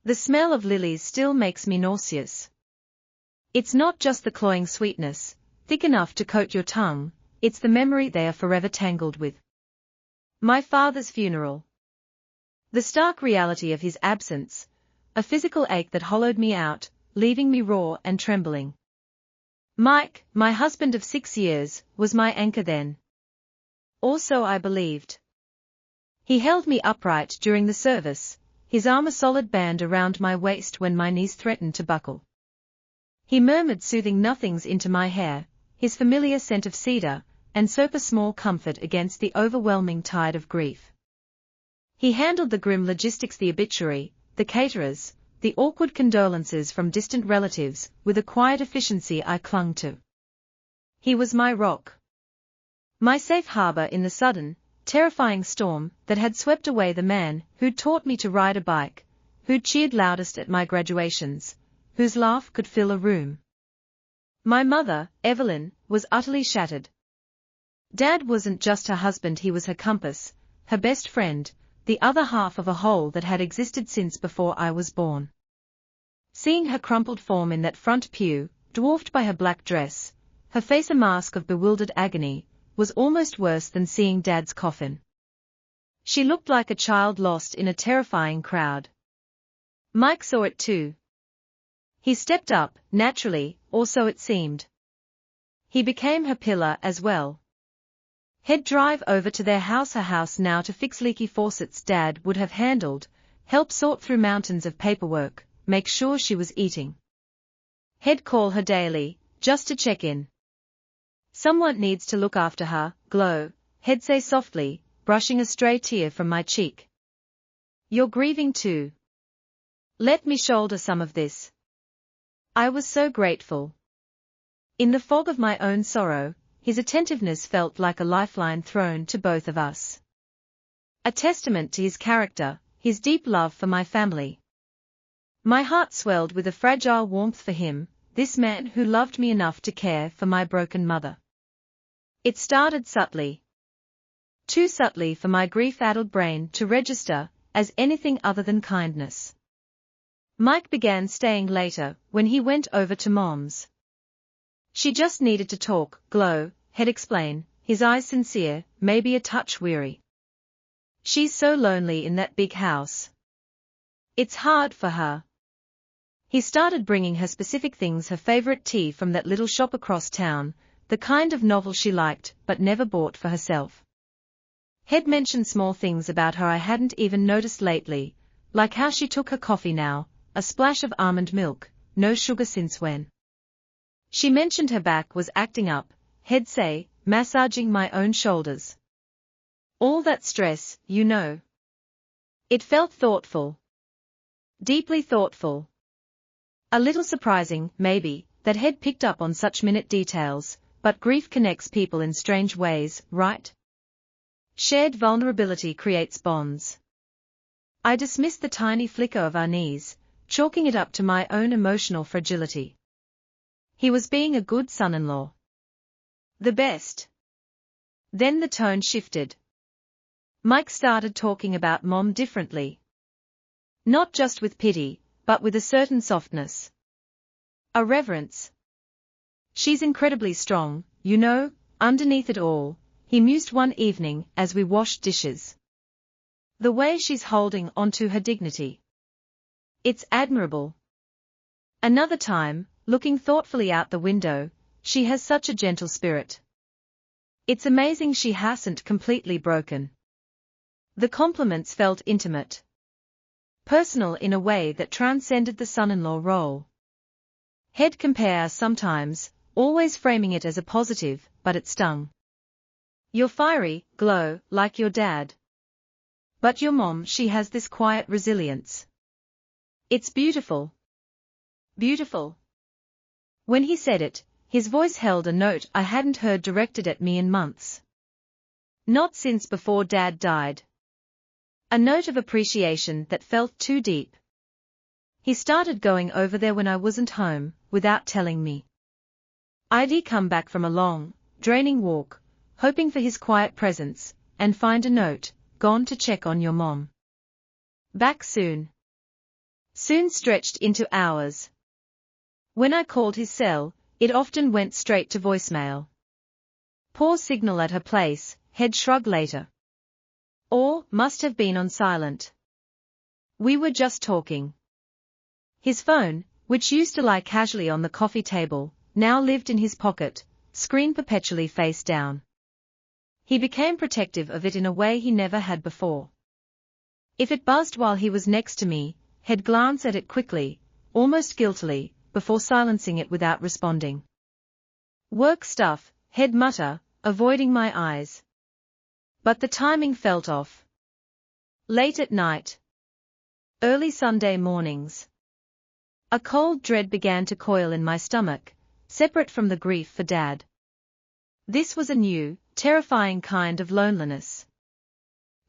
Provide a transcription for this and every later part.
The smell of lilies still makes me nauseous. It's not just the cloying sweetness, thick enough to coat your tongue, it's the memory they are forever tangled with. My father's funeral. The stark reality of his absence, a physical ache that hollowed me out, leaving me raw and trembling. Mike, my husband of 6 years, was my anchor then. Or so I believed. He held me upright during the service, his arm a solid band around my waist when my knees threatened to buckle. He murmured soothing nothings into my hair, his familiar scent of cedar, and soap a small comfort against the overwhelming tide of grief. He handled the grim logistics, the obituary, the caterers, the awkward condolences from distant relatives, with a quiet efficiency I clung to. He was my rock. My safe harbor in the sudden, terrifying storm that had swept away the man who'd taught me to ride a bike, who'd cheered loudest at my graduations, whose laugh could fill a room. My mother, Evelyn, was utterly shattered. Dad wasn't just her husband, he was her compass, her best friend, the other half of a whole that had existed since before I was born. Seeing her crumpled form in that front pew, dwarfed by her black dress, her face a mask of bewildered agony, was almost worse than seeing Dad's coffin. She looked like a child lost in a terrifying crowd. Mike saw it too. He stepped up, naturally, or so it seemed. He became her pillar as well. He'd drive over to their house, her house now, to fix leaky faucets Dad would have handled, help sort through mountains of paperwork, make sure she was eating. He'd call her daily, just to check in. Someone needs to look after her, Glo, he'd say softly, brushing a stray tear from my cheek. You're grieving too. Let me shoulder some of this. I was so grateful. In the fog of my own sorrow, his attentiveness felt like a lifeline thrown to both of us. A testament to his character, his deep love for my family. My heart swelled with a fragile warmth for him, this man who loved me enough to care for my broken mother. It started subtly. Too subtly for my grief-addled brain to register as anything other than kindness. Mike began staying later when he went over to Mom's. She just needed to talk, Glo, he'd explain, his eyes sincere, maybe a touch weary. She's so lonely in that big house. It's hard for her. He started bringing her specific things, her favorite tea from that little shop across town, the kind of novel she liked but never bought for herself. He'd mentioned small things about her I hadn't even noticed lately, like how she took her coffee now, a splash of almond milk, no sugar since when. She mentioned her back was acting up, he'd say, massaging my own shoulders. All that stress, you know. It felt thoughtful. Deeply thoughtful. A little surprising, maybe, that he'd picked up on such minute details, but grief connects people in strange ways, right? Shared vulnerability creates bonds. I dismissed the tiny flicker of our knees, chalking it up to my own emotional fragility. He was being a good son-in-law. The best. Then the tone shifted. Mike started talking about Mom differently. Not just with pity, but with a certain softness. A reverence. She's incredibly strong, you know, underneath it all, he mused one evening as we washed dishes. The way she's holding onto her dignity. It's admirable. Another time, looking thoughtfully out the window, she has such a gentle spirit. It's amazing she hasn't completely broken. The compliments felt intimate. Personal in a way that transcended the son-in-law role. He'd compare sometimes, always framing it as a positive, but it stung. You're fiery, Glo, like your dad. But your mom, she has this quiet resilience. It's beautiful. Beautiful. When he said it, his voice held a note I hadn't heard directed at me in months. Not since before Dad died. A note of appreciation that felt too deep. He started going over there when I wasn't home, without telling me. I'd come back from a long, draining walk, hoping for his quiet presence, and find a note, gone to check on your mom. Back soon. soon stretched into hours. When I called his cell, it often went straight to voicemail. Poor signal at her place, head shrug later. Or, must have been on silent. We were just talking. His phone, which used to lie casually on the coffee table, now lived in his pocket, screen perpetually face down. He became protective of it in a way he never had before. If it buzzed while he was next to me, he'd glance at it quickly, almost guiltily, before silencing it without responding. Work stuff, he'd mutter, avoiding my eyes. But the timing felt off. Late at night. Early Sunday mornings. A cold dread began to coil in my stomach, separate from the grief for Dad. This was a new, terrifying kind of loneliness.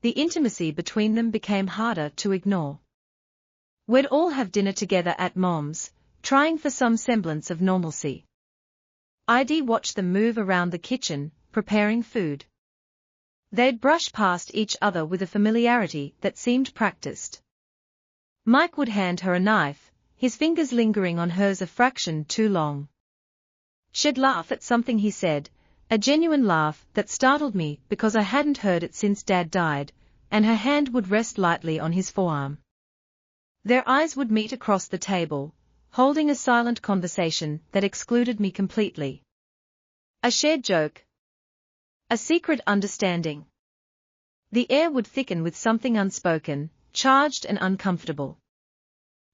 The intimacy between them became harder to ignore. We'd all have dinner together at Mom's, trying for some semblance of normalcy. I'd watch them move around the kitchen, preparing food. They'd brush past each other with a familiarity that seemed practiced. Mike would hand her a knife, his fingers lingering on hers a fraction too long. She'd laugh at something he said, a genuine laugh that startled me because I hadn't heard it since Dad died, and her hand would rest lightly on his forearm. Their eyes would meet across the table, holding a silent conversation that excluded me completely. A shared joke. A secret understanding. The air would thicken with something unspoken, charged and uncomfortable.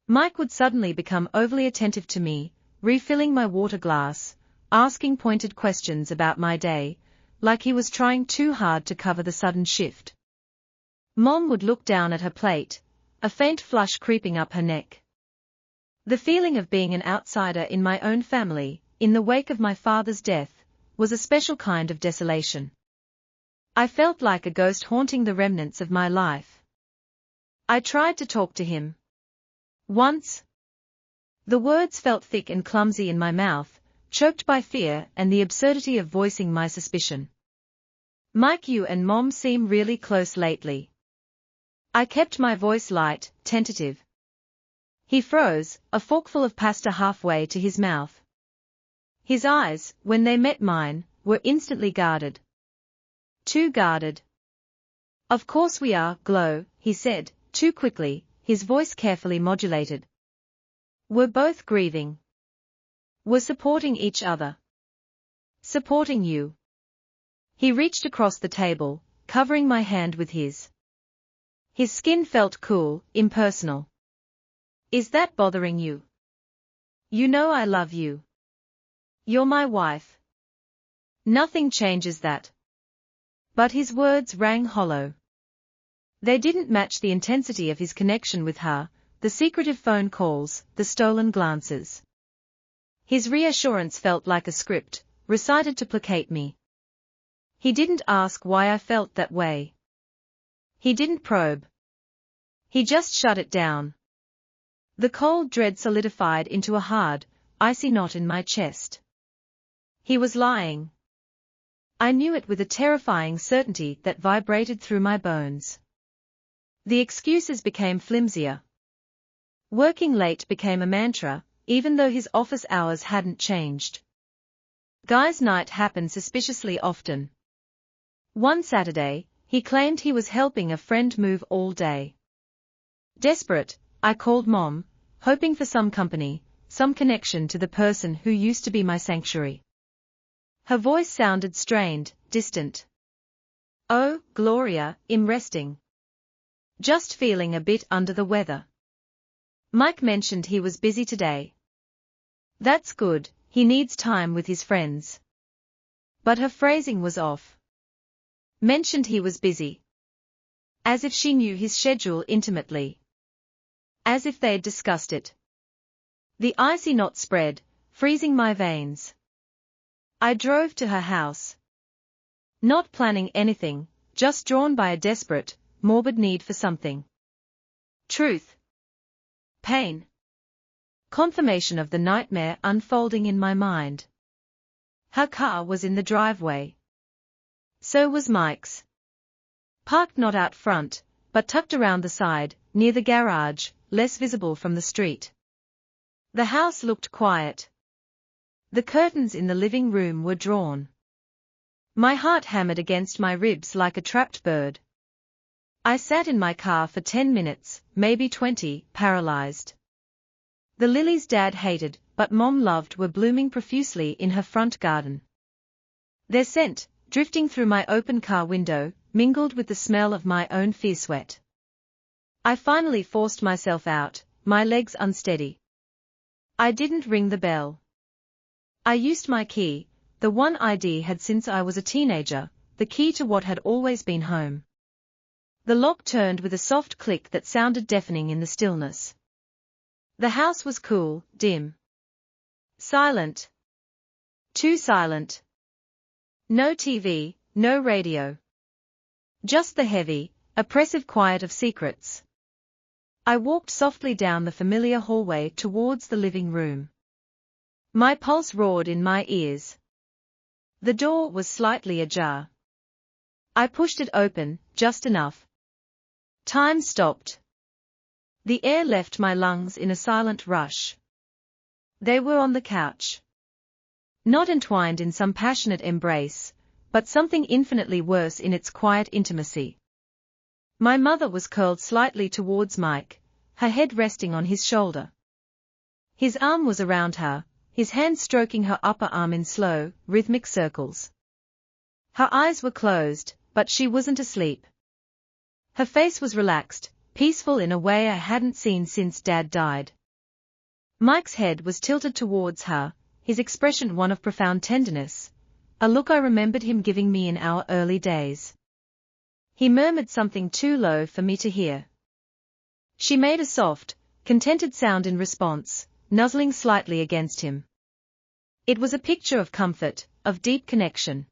Mike would suddenly become overly attentive to me, refilling my water glass, asking pointed questions about my day, like he was trying too hard to cover the sudden shift. Mom would look down at her plate, a faint flush creeping up her neck. The feeling of being an outsider in my own family, in the wake of my father's death, was a special kind of desolation. I felt like a ghost haunting the remnants of my life. I tried to talk to him. Once. The words felt thick and clumsy in my mouth, choked by fear and the absurdity of voicing my suspicion. Mike, you and Mom seem really close lately. I kept my voice light, tentative. He froze, a forkful of pasta halfway to his mouth. His eyes, when they met mine, were instantly guarded. Too guarded. Of course we are, Glo, he said, too quickly, his voice carefully modulated. We're both grieving. We're supporting each other. Supporting you. He reached across the table, covering my hand with his. His skin felt cool, impersonal. Is that bothering you? You know I love you. You're my wife. Nothing changes that. But his words rang hollow. They didn't match the intensity of his connection with her, the secretive phone calls, the stolen glances. His reassurance felt like a script, recited to placate me. He didn't ask why I felt that way. He didn't probe. He just shut it down. The cold dread solidified into a hard, icy knot in my chest. He was lying. I knew it with a terrifying certainty that vibrated through my bones. The excuses became flimsier. Working late became a mantra, even though his office hours hadn't changed. Guy's night happened suspiciously often. One Saturday, he claimed he was helping a friend move all day. Desperate, I called Mom, hoping for some company, some connection to the person who used to be my sanctuary. Her voice sounded strained, distant. Oh, Gloria, I'm resting. Just feeling a bit under the weather. Mike mentioned he was busy today. That's good, he needs time with his friends. But her phrasing was off. Mentioned he was busy. As if she knew his schedule intimately. As if they'd discussed it. The icy knot spread, freezing my veins. I drove to her house. Not planning anything, just drawn by a desperate, morbid need for something. Truth. Pain. Confirmation of the nightmare unfolding in my mind. Her car was in the driveway. So was Mike's. Parked not out front, but tucked around the side, near the garage, less visible from the street. The house looked quiet. The curtains in the living room were drawn. My heart hammered against my ribs like a trapped bird. I sat in my car for 10 minutes, maybe 20, paralyzed. The lilies Dad hated, but Mom loved, were blooming profusely in her front garden. Their scent, drifting through my open car window, mingled with the smell of my own fear sweat. I finally forced myself out, my legs unsteady. I didn't ring the bell. I used my key, the one I'd had since I was a teenager, the key to what had always been home. The lock turned with a soft click that sounded deafening in the stillness. The house was cool, dim. Silent. Too silent. No TV, no radio. Just the heavy, oppressive quiet of secrets. I walked softly down the familiar hallway towards the living room. My pulse roared in my ears. The door was slightly ajar. I pushed it open, just enough. Time stopped. The air left my lungs in a silent rush. They were on the couch. Not entwined in some passionate embrace, but something infinitely worse in its quiet intimacy. My mother was curled slightly towards Mike, her head resting on his shoulder. His arm was around her, his hand stroking her upper arm in slow, rhythmic circles. Her eyes were closed, but she wasn't asleep. Her face was relaxed, peaceful in a way I hadn't seen since Dad died. Mike's head was tilted towards her, his expression one of profound tenderness, a look I remembered him giving me in our early days. He murmured something too low for me to hear. She made a soft, contented sound in response, nuzzling slightly against him. It was a picture of comfort, of deep connection.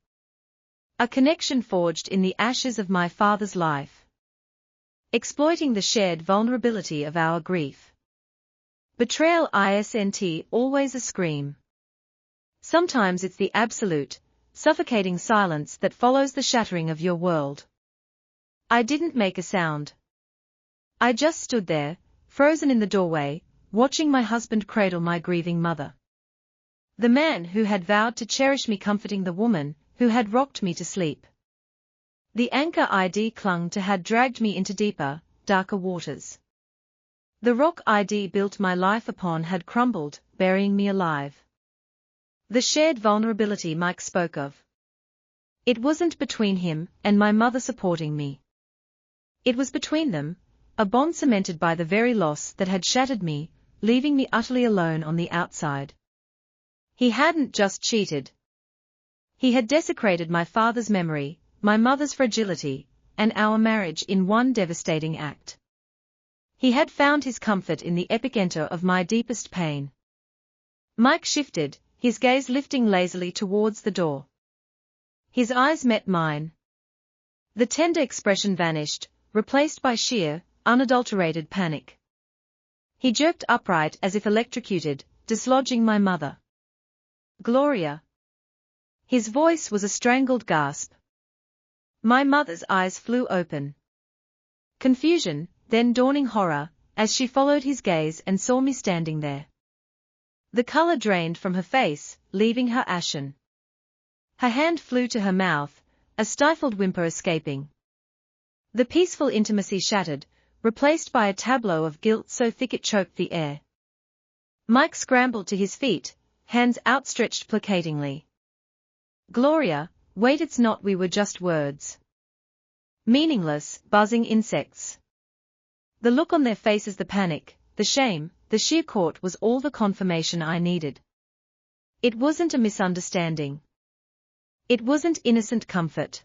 A connection forged in the ashes of my father's life. Exploiting the shared vulnerability of our grief. Betrayal isn't always a scream. Sometimes it's the absolute, suffocating silence that follows the shattering of your world. I didn't make a sound. I just stood there, frozen in the doorway, watching my husband cradle my grieving mother. The man who had vowed to cherish me comforting the woman who had rocked me to sleep. The anchor I'd clung to had dragged me into deeper, darker waters. The rock I'd built my life upon had crumbled, burying me alive. The shared vulnerability Mike spoke of. It wasn't between him and my mother supporting me. It was between them, a bond cemented by the very loss that had shattered me, leaving me utterly alone on the outside. He hadn't just cheated. He had desecrated my father's memory, my mother's fragility, and our marriage in one devastating act. He had found his comfort in the epicenter of my deepest pain. Mike shifted, his gaze lifting lazily towards the door. His eyes met mine. The tender expression vanished, replaced by sheer, unadulterated panic. He jerked upright as if electrocuted, dislodging my mother. Gloria. His voice was a strangled gasp. My mother's eyes flew open. Confusion, then dawning horror, as she followed his gaze and saw me standing there. The color drained from her face, leaving her ashen. Her hand flew to her mouth, a stifled whimper escaping. The peaceful intimacy shattered, replaced by a tableau of guilt so thick it choked the air. Mike scrambled to his feet, hands outstretched placatingly. Gloria, wait, it's not, we were just words. Meaningless, buzzing insects. The look on their faces, the panic, the shame, the sheer court was all the confirmation I needed. It wasn't a misunderstanding. It wasn't innocent comfort.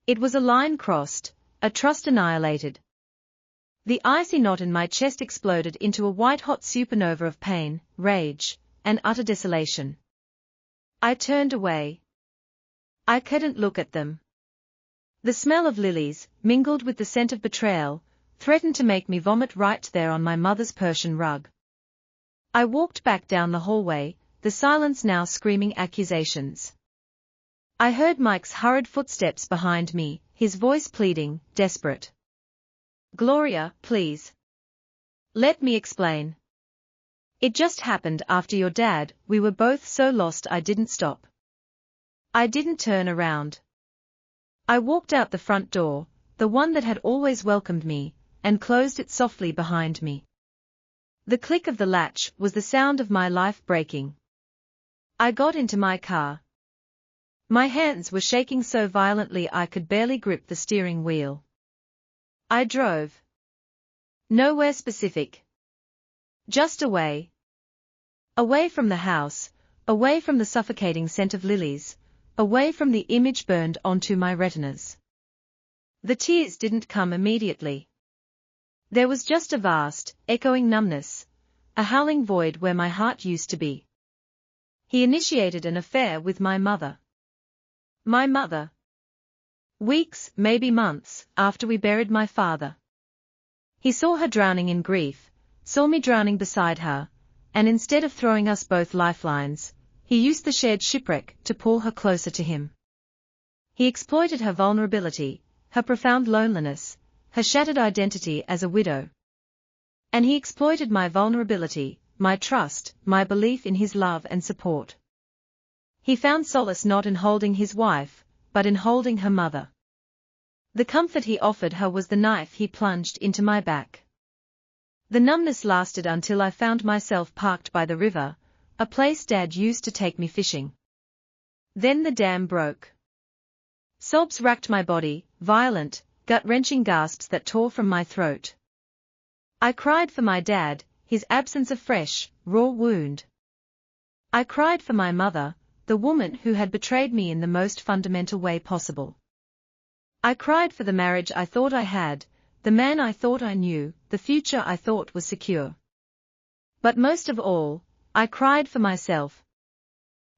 It was a line crossed, a trust annihilated. The icy knot in my chest exploded into a white-hot supernova of pain, rage, and utter desolation. I turned away. I couldn't look at them. The smell of lilies, mingled with the scent of betrayal, threatened to make me vomit right there on my mother's Persian rug. I walked back down the hallway, the silence now screaming accusations. I heard Mike's hurried footsteps behind me, his voice pleading, desperate. Gloria, please. Let me explain. It just happened after your dad, we were both so lost I didn't stop. I didn't turn around. I walked out the front door, the one that had always welcomed me, and closed it softly behind me. The click of the latch was the sound of my life breaking. I got into my car. My hands were shaking so violently I could barely grip the steering wheel. I drove. Nowhere specific. Just away. Away from the house, away from the suffocating scent of lilies, away from the image burned onto my retinas. The tears didn't come immediately. There was just a vast, echoing numbness, a howling void where my heart used to be. He initiated an affair with my mother. My mother. Weeks, maybe months, after we buried my father. He saw her drowning in grief, saw me drowning beside her, and instead of throwing us both lifelines, he used the shared shipwreck to pull her closer to him. He exploited her vulnerability, her profound loneliness, her shattered identity as a widow. And he exploited my vulnerability, my trust, my belief in his love and support. He found solace not in holding his wife, but in holding her mother. The comfort he offered her was the knife he plunged into my back. The numbness lasted until I found myself parked by the river, a place Dad used to take me fishing. Then the dam broke. Sobs racked my body, violent, gut-wrenching gasps that tore from my throat. I cried for my dad, his absence a fresh, raw wound. I cried for my mother, the woman who had betrayed me in the most fundamental way possible. I cried for the marriage I thought I had, the man I thought I knew, the future I thought was secure. But most of all, I cried for myself.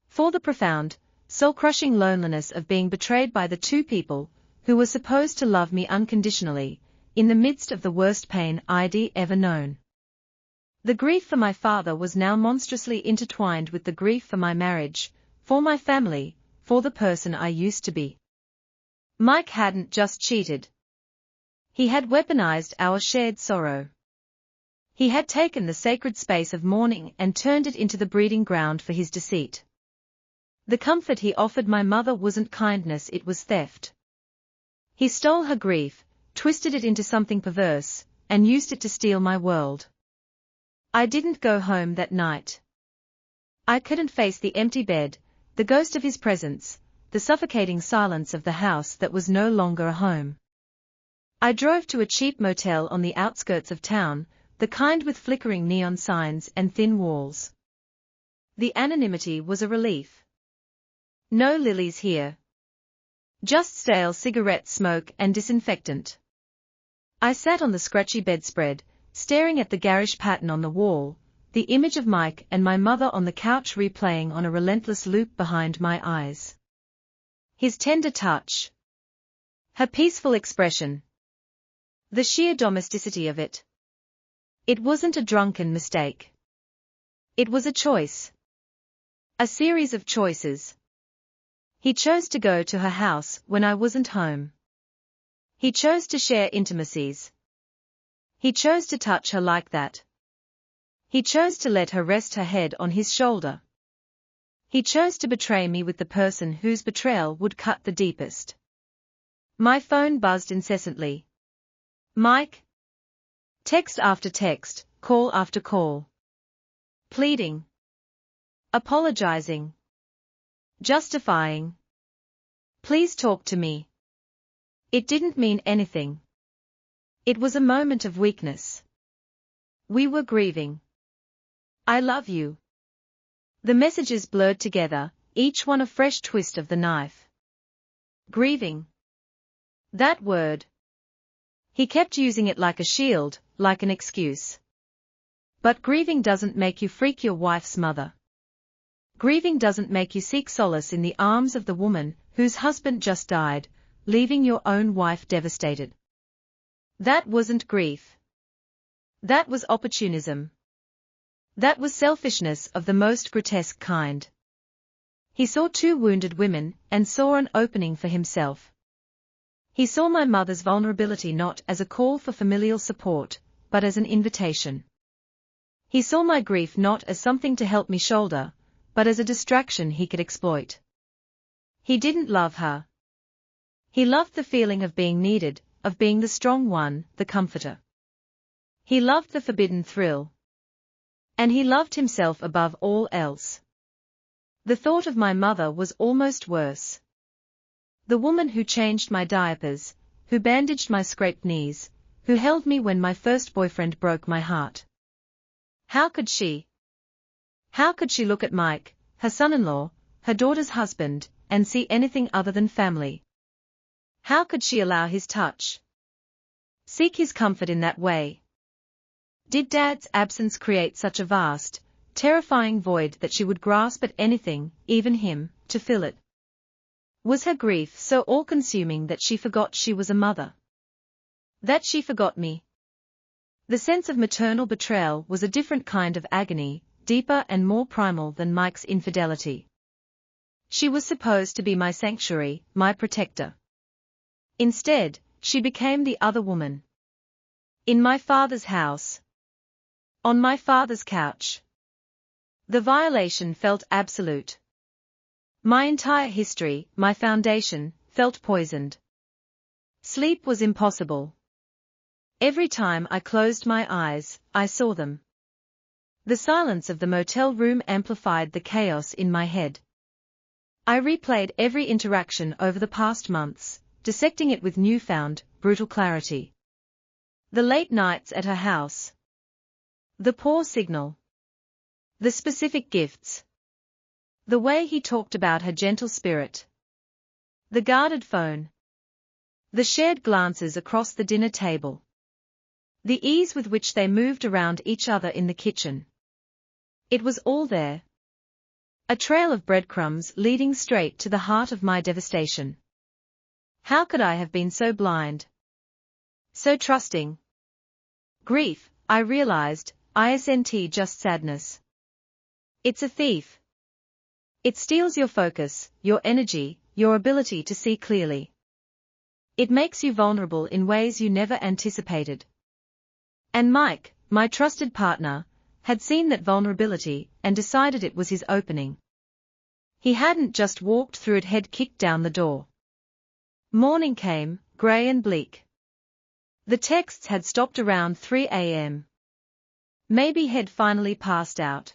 For the profound, soul-crushing loneliness of being betrayed by the two people who were supposed to love me unconditionally, in the midst of the worst pain I'd ever known. The grief for my father was now monstrously intertwined with the grief for my marriage, for my family, for the person I used to be. Mike hadn't just cheated. He had weaponized our shared sorrow. He had taken the sacred space of mourning and turned it into the breeding ground for his deceit. The comfort he offered my mother wasn't kindness, it was theft. He stole her grief, twisted it into something perverse, and used it to steal my world. I didn't go home that night. I couldn't face the empty bed, the ghost of his presence, the suffocating silence of the house that was no longer a home. I drove to a cheap motel on the outskirts of town, the kind with flickering neon signs and thin walls. The anonymity was a relief. No lilies here. Just stale cigarette smoke and disinfectant. I sat on the scratchy bedspread, staring at the garish pattern on the wall, the image of Mike and my mother on the couch replaying on a relentless loop behind my eyes. His tender touch. Her peaceful expression. The sheer domesticity of it. It wasn't a drunken mistake. It was a choice. A series of choices. He chose to go to her house when I wasn't home. He chose to share intimacies. He chose to touch her like that. He chose to let her rest her head on his shoulder. He chose to betray me with the person whose betrayal would cut the deepest. My phone buzzed incessantly. Mike. Text after text, call after call. Pleading. Apologizing. Justifying. Please talk to me. It didn't mean anything. It was a moment of weakness. We were grieving. I love you. The messages blurred together, each one a fresh twist of the knife. Grieving. That word. He kept using it like a shield, like an excuse. But grieving doesn't make you freak your wife's mother. Grieving doesn't make you seek solace in the arms of the woman whose husband just died, leaving your own wife devastated. That wasn't grief. That was opportunism. That was selfishness of the most grotesque kind. He saw two wounded women and saw an opening for himself. He saw my mother's vulnerability not as a call for familial support, but as an invitation. He saw my grief not as something to help me shoulder, but as a distraction he could exploit. He didn't love her. He loved the feeling of being needed, of being the strong one, the comforter. He loved the forbidden thrill. And he loved himself above all else. The thought of my mother was almost worse. The woman who changed my diapers, who bandaged my scraped knees, who held me when my first boyfriend broke my heart. How could she? How could she look at Mike, her son-in-law, her daughter's husband, and see anything other than family? How could she allow his touch? Seek his comfort in that way? Did Dad's absence create such a vast, terrifying void that she would grasp at anything, even him, to fill it? Was her grief so all-consuming that she forgot she was a mother? That she forgot me? The sense of maternal betrayal was a different kind of agony, deeper and more primal than Mike's infidelity. She was supposed to be my sanctuary, my protector. Instead, she became the other woman. In my father's house. On my father's couch. The violation felt absolute. My entire history, my foundation, felt poisoned. Sleep was impossible. Every time I closed my eyes, I saw them. The silence of the motel room amplified the chaos in my head. I replayed every interaction over the past months, dissecting it with newfound, brutal clarity. The late nights at her house. The poor signal. The specific gifts. The way he talked about her gentle spirit. The guarded phone. The shared glances across the dinner table. The ease with which they moved around each other in the kitchen. It was all there. A trail of breadcrumbs leading straight to the heart of my devastation. How could I have been so blind? So trusting? Grief, I realized, isn't just sadness. It's a thief. It steals your focus, your energy, your ability to see clearly. It makes you vulnerable in ways you never anticipated. And Mike, my trusted partner, had seen that vulnerability and decided it was his opening. He hadn't just walked through it, head kicked down the door. Morning came, grey and bleak. The texts had stopped around 3 a.m. Maybe he'd finally passed out.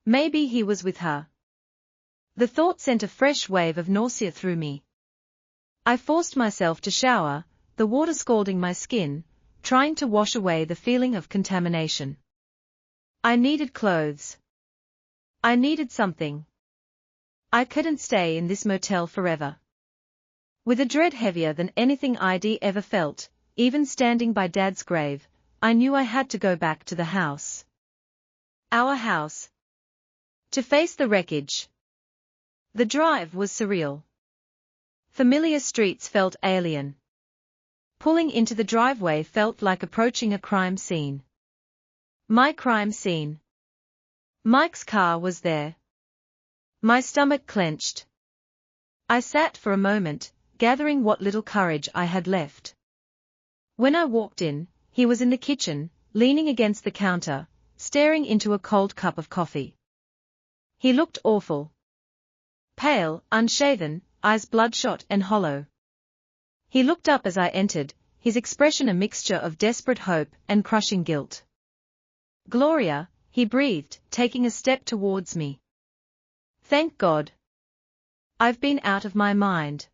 Maybe he was with her. The thought sent a fresh wave of nausea through me. I forced myself to shower, the water scalding my skin, trying to wash away the feeling of contamination. I needed clothes. I needed something. I couldn't stay in this motel forever. With a dread heavier than anything I'd ever felt, even standing by Dad's grave, I knew I had to go back to the house. Our house. To face the wreckage. The drive was surreal. Familiar streets felt alien. Pulling into the driveway felt like approaching a crime scene. My crime scene. Mike's car was there. My stomach clenched. I sat for a moment, gathering what little courage I had left. When I walked in, he was in the kitchen, leaning against the counter, staring into a cold cup of coffee. He looked awful. Pale, unshaven, eyes bloodshot and hollow. He looked up as I entered, his expression a mixture of desperate hope and crushing guilt. Gloria, he breathed, taking a step towards me. Thank God. I've been out of my mind.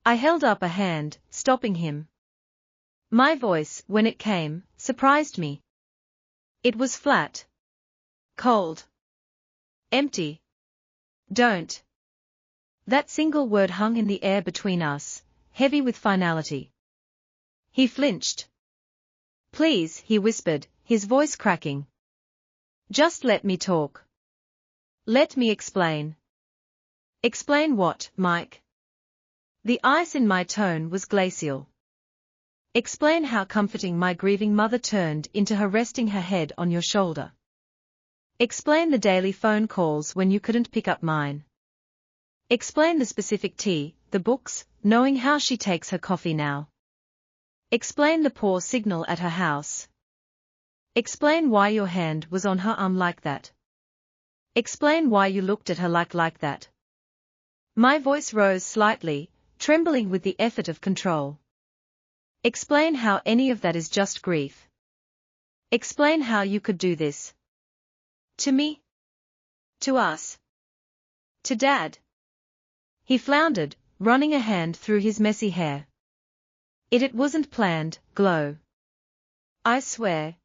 I held up a hand, stopping him. My voice, when it came, surprised me. It was flat. Cold. Empty. Don't. That single word hung in the air between us, heavy with finality. He flinched. Please, he whispered, his voice cracking. Just let me talk. Let me explain. Explain what, Mike? The ice in my tone was glacial. Explain how comforting my grieving mother turned into her resting her head on your shoulder. Explain the daily phone calls when you couldn't pick up mine. Explain the specific tea, the books, knowing how she takes her coffee now. Explain the poor signal at her house. Explain why your hand was on her arm like that. Explain why you looked at her like that. My voice rose slightly, trembling with the effort of control. Explain how any of that is just grief. Explain how you could do this. To me? To us? To Dad? He floundered, running a hand through his messy hair. It wasn't planned, Glo. I swear.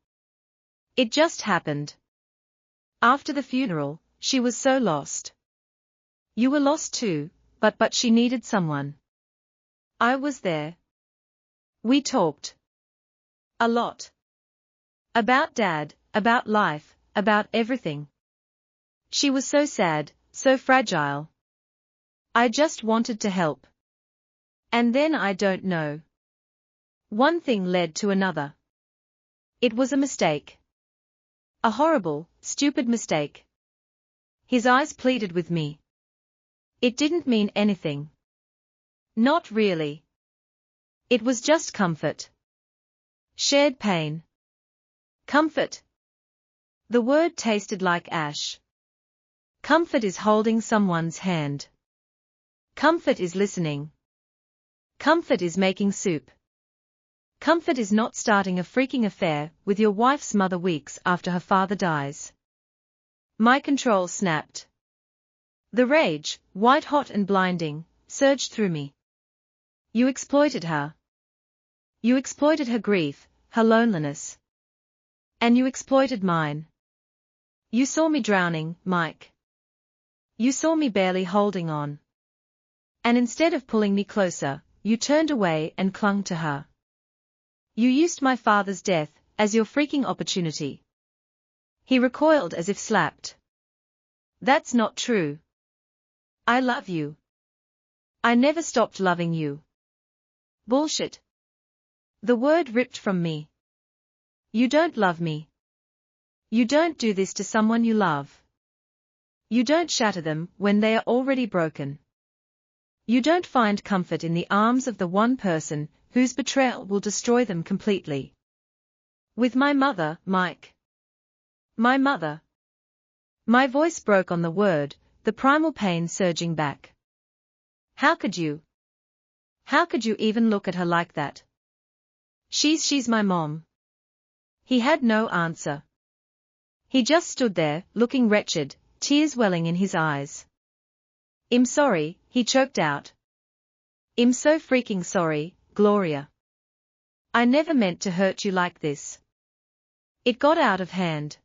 It just happened. After the funeral, she was so lost. You were lost too, but she needed someone. I was there. We talked. A lot. About Dad, about life, about everything. She was so sad, so fragile. I just wanted to help. And then I don't know. One thing led to another. It was a mistake. A horrible, stupid mistake. His eyes pleaded with me. It didn't mean anything. Not really. It was just comfort. Shared pain. Comfort. The word tasted like ash. Comfort is holding someone's hand. Comfort is listening. Comfort is making soup. Comfort is not starting a freaking affair with your wife's mother weeks after her father dies. My control snapped. The rage, white-hot and blinding, surged through me. You exploited her. You exploited her grief, her loneliness. And you exploited mine. You saw me drowning, Mike. You saw me barely holding on. And instead of pulling me closer, you turned away and clung to her. You used my father's death as your freaking opportunity. He recoiled as if slapped. That's not true. I love you. I never stopped loving you. Bullshit. The word ripped from me. You don't love me. You don't do this to someone you love. You don't shatter them when they are already broken. You don't find comfort in the arms of the one person whose betrayal will destroy them completely. With my mother, Mike. My mother. My voice broke on the word, the primal pain surging back. How could you? How could you even look at her like that? She's my mom. He had no answer. He just stood there, looking wretched, tears welling in his eyes. I'm sorry, he choked out. I'm so freaking sorry, Gloria. I never meant to hurt you like this. It got out of hand.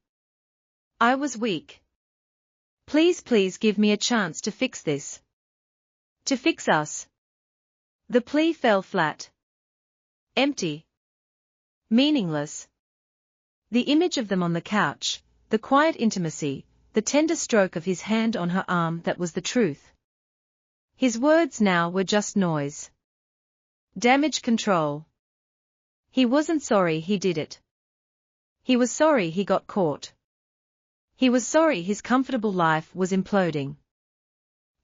I was weak. Please give me a chance to fix this. To fix us. The plea fell flat. Empty. Meaningless. The image of them on the couch, the quiet intimacy, the tender stroke of his hand on her arm, that was the truth. His words now were just noise. Damage control. He wasn't sorry he did it. He was sorry he got caught. He was sorry his comfortable life was imploding.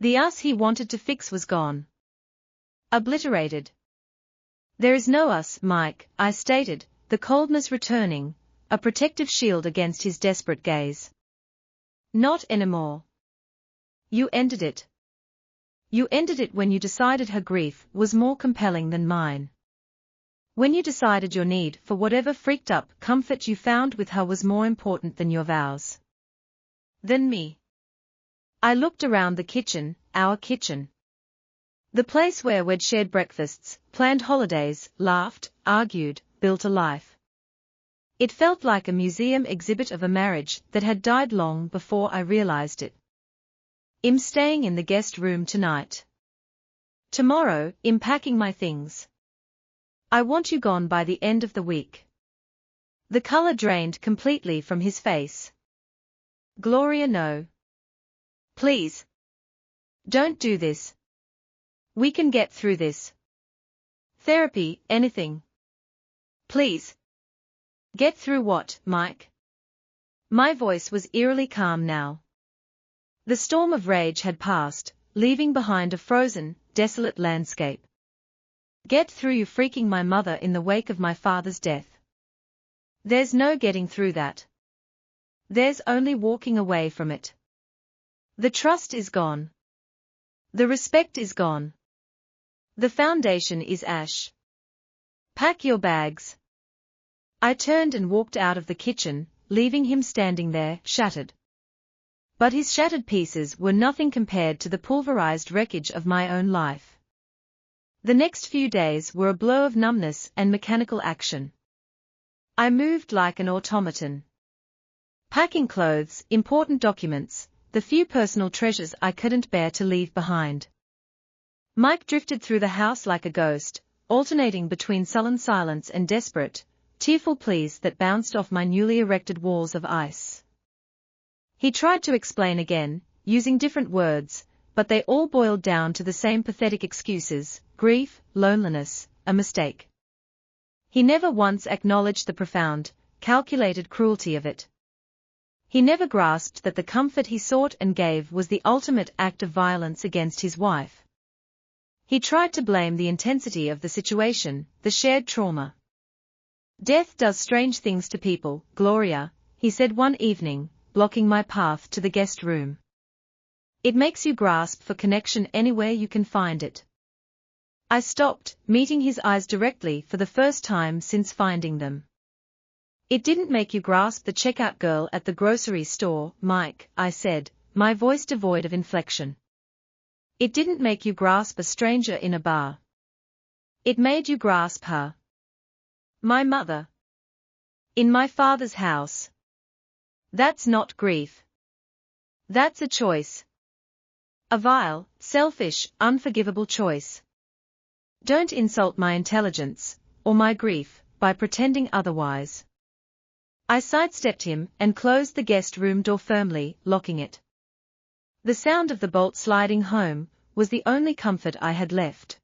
The us he wanted to fix was gone. Obliterated. There is no us, Mike, I stated, the coldness returning, a protective shield against his desperate gaze. Not anymore. You ended it. You ended it when you decided her grief was more compelling than mine. When you decided your need for whatever freaked up comfort you found with her was more important than your vows. Than me. I looked around the kitchen, our kitchen. The place where we'd shared breakfasts, planned holidays, laughed, argued, built a life. It felt like a museum exhibit of a marriage that had died long before I realized it. I'm staying in the guest room tonight. Tomorrow, I'm packing my things. I want you gone by the end of the week. The color drained completely from his face. Gloria, no. Please. Don't do this. We can get through this. Therapy, anything. Please. Get through what, Mike? My voice was eerily calm now. The storm of rage had passed, leaving behind a frozen, desolate landscape. Get through you freaking my mother in the wake of my father's death. There's no getting through that. There's only walking away from it. The trust is gone. The respect is gone. The foundation is ash. Pack your bags. I turned and walked out of the kitchen, leaving him standing there, shattered. But his shattered pieces were nothing compared to the pulverized wreckage of my own life. The next few days were a blur of numbness and mechanical action. I moved like an automaton. Packing clothes, important documents, the few personal treasures I couldn't bear to leave behind. Mike drifted through the house like a ghost, alternating between sullen silence and desperate, tearful pleas that bounced off my newly erected walls of ice. He tried to explain again, using different words, but they all boiled down to the same pathetic excuses: grief, loneliness, a mistake. He never once acknowledged the profound, calculated cruelty of it. He never grasped that the comfort he sought and gave was the ultimate act of violence against his wife. He tried to blame the intensity of the situation, the shared trauma. Death does strange things to people, Gloria, he said one evening, blocking my path to the guest room. It makes you grasp for connection anywhere you can find it. I stopped, meeting his eyes directly for the first time since finding them. It didn't make you grasp the checkout girl at the grocery store, Mike, I said, my voice devoid of inflection. It didn't make you grasp a stranger in a bar. It made you grasp her. My mother. In my father's house. That's not grief. That's a choice. A vile, selfish, unforgivable choice. Don't insult my intelligence, or my grief, by pretending otherwise. I sidestepped him and closed the guest room door firmly, locking it. The sound of the bolt sliding home was the only comfort I had left.